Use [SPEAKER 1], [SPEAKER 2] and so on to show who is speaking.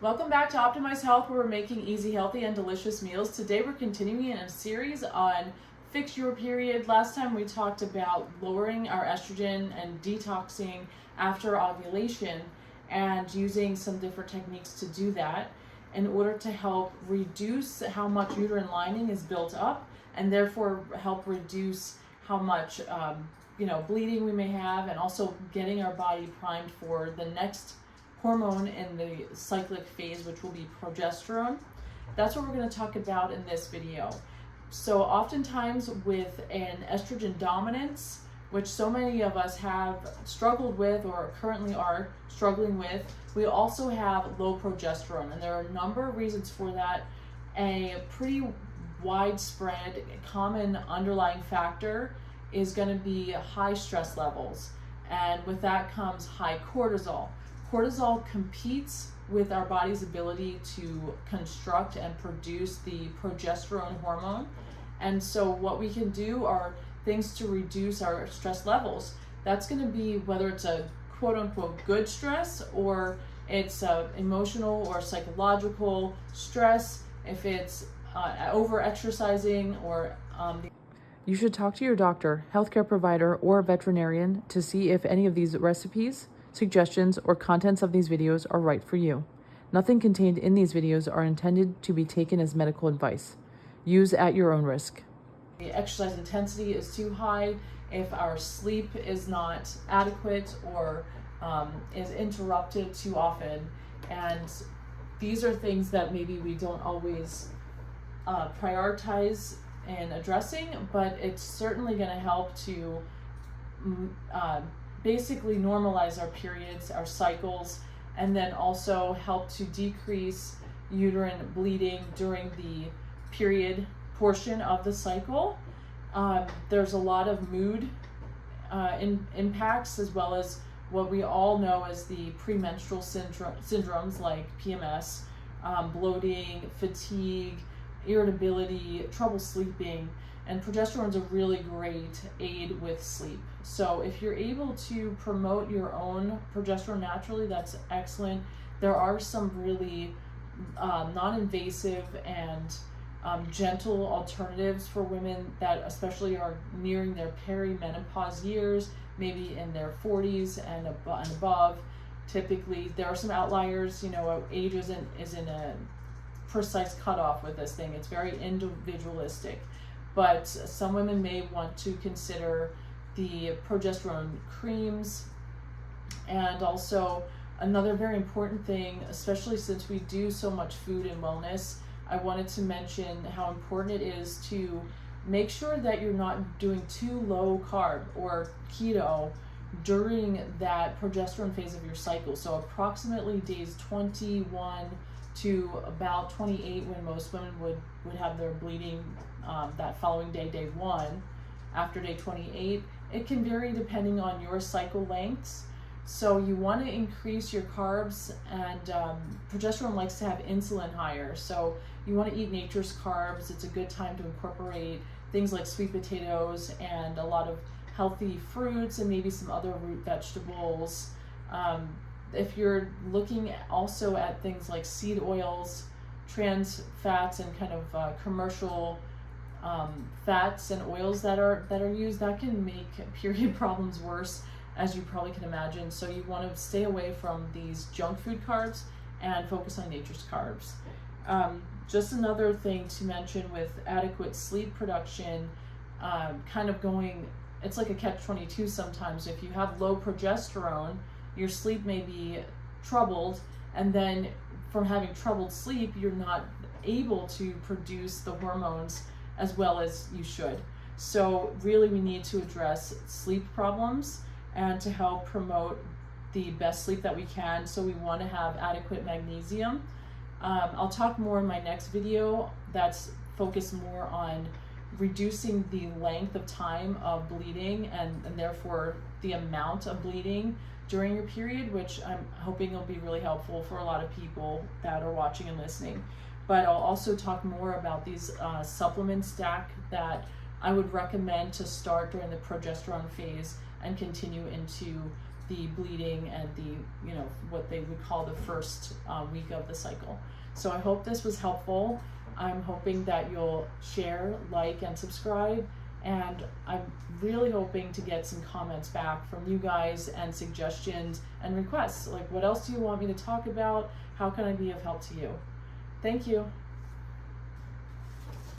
[SPEAKER 1] Welcome back to Optimize Health, where we're making easy, healthy, and delicious meals. Today we're continuing in a series on Fix Your Period. Last time we talked about lowering our estrogen and detoxing after ovulation and using some different techniques to do that in order to help reduce how much uterine lining is built up and therefore help reduce how much bleeding we may have, and also getting our body primed for the next hormone in the cyclic phase, which will be progesterone. That's what we're going to talk about in this video. So oftentimes with an estrogen dominance, which so many of us have struggled with or currently are struggling with, we also have low progesterone, and there are a number of reasons for that. A pretty widespread common underlying factor is going to be high stress levels, and with that comes high cortisol. Cortisol competes with our body's ability to construct and produce the progesterone hormone. And so what we can do are things to reduce our stress levels. That's going to be whether it's a quote unquote good stress, or it's emotional or psychological stress, if it's over exercising or
[SPEAKER 2] You should talk to your doctor, healthcare provider, or veterinarian to see if any of these recipes, suggestions, or contents of these videos are right for you. Nothing contained in these videos are intended to be taken as medical advice. Use at your own risk.
[SPEAKER 1] the exercise intensity is too high, if our sleep is not adequate or is interrupted too often. And these are things that maybe we don't always prioritize in addressing, but it's certainly going to help to basically normalize our periods, our cycles, and then also help to decrease uterine bleeding during the period portion of the cycle. There's a lot of mood impacts, as well as what we all know as the premenstrual syndromes like PMS, bloating, fatigue, irritability, trouble sleeping, and progesterone is a really great aid with sleep. So if you're able to promote your own progesterone naturally, that's excellent. There are some really non-invasive and gentle alternatives for women that especially are nearing their perimenopause years, maybe in their 40s and above. Typically, there are some outliers. Age isn't a precise cutoff with this thing. It's very individualistic. But some women may want to consider the progesterone creams. And also another very important thing, especially since we do so much food and wellness, I wanted to mention how important it is to make sure that you're not doing too low carb or keto during that progesterone phase of your cycle. So approximately days 21 to about 28, when most women would have their bleeding that following day, day 1. After day 28, it can vary depending on your cycle lengths. So you want to increase your carbs, and progesterone likes to have insulin higher. So you want to eat nature's carbs. It's a good time to incorporate things like sweet potatoes and a lot of healthy fruits and maybe some other root vegetables. If you're looking also at things like seed oils, trans fats, and kind of commercial fats and oils that are used, that can make period problems worse, as you probably can imagine. So you want to stay away from these junk food carbs and focus on nature's carbs. Just another thing to mention with adequate sleep production, it's like a catch-22 sometimes. If you have low progesterone, your sleep may be troubled, and then from having troubled sleep, you're not able to produce the hormones as well as you should. So really we need to address sleep problems and to help promote the best sleep that we can. So we want to have adequate magnesium. I'll talk more in my next video that's focused more on reducing the length of time of bleeding and therefore the amount of bleeding during your period, which I'm hoping will be really helpful for a lot of people that are watching and listening. But I'll also talk more about these supplement stack that I would recommend to start during the progesterone phase and continue into the bleeding and the, you know, what they would call the first week of the cycle. So I hope this was helpful. I'm hoping that you'll share, like, and subscribe. And I'm really hoping to get some comments back from you guys and suggestions and requests. Like, what else do you want me to talk about? How can I be of help to you? Thank you.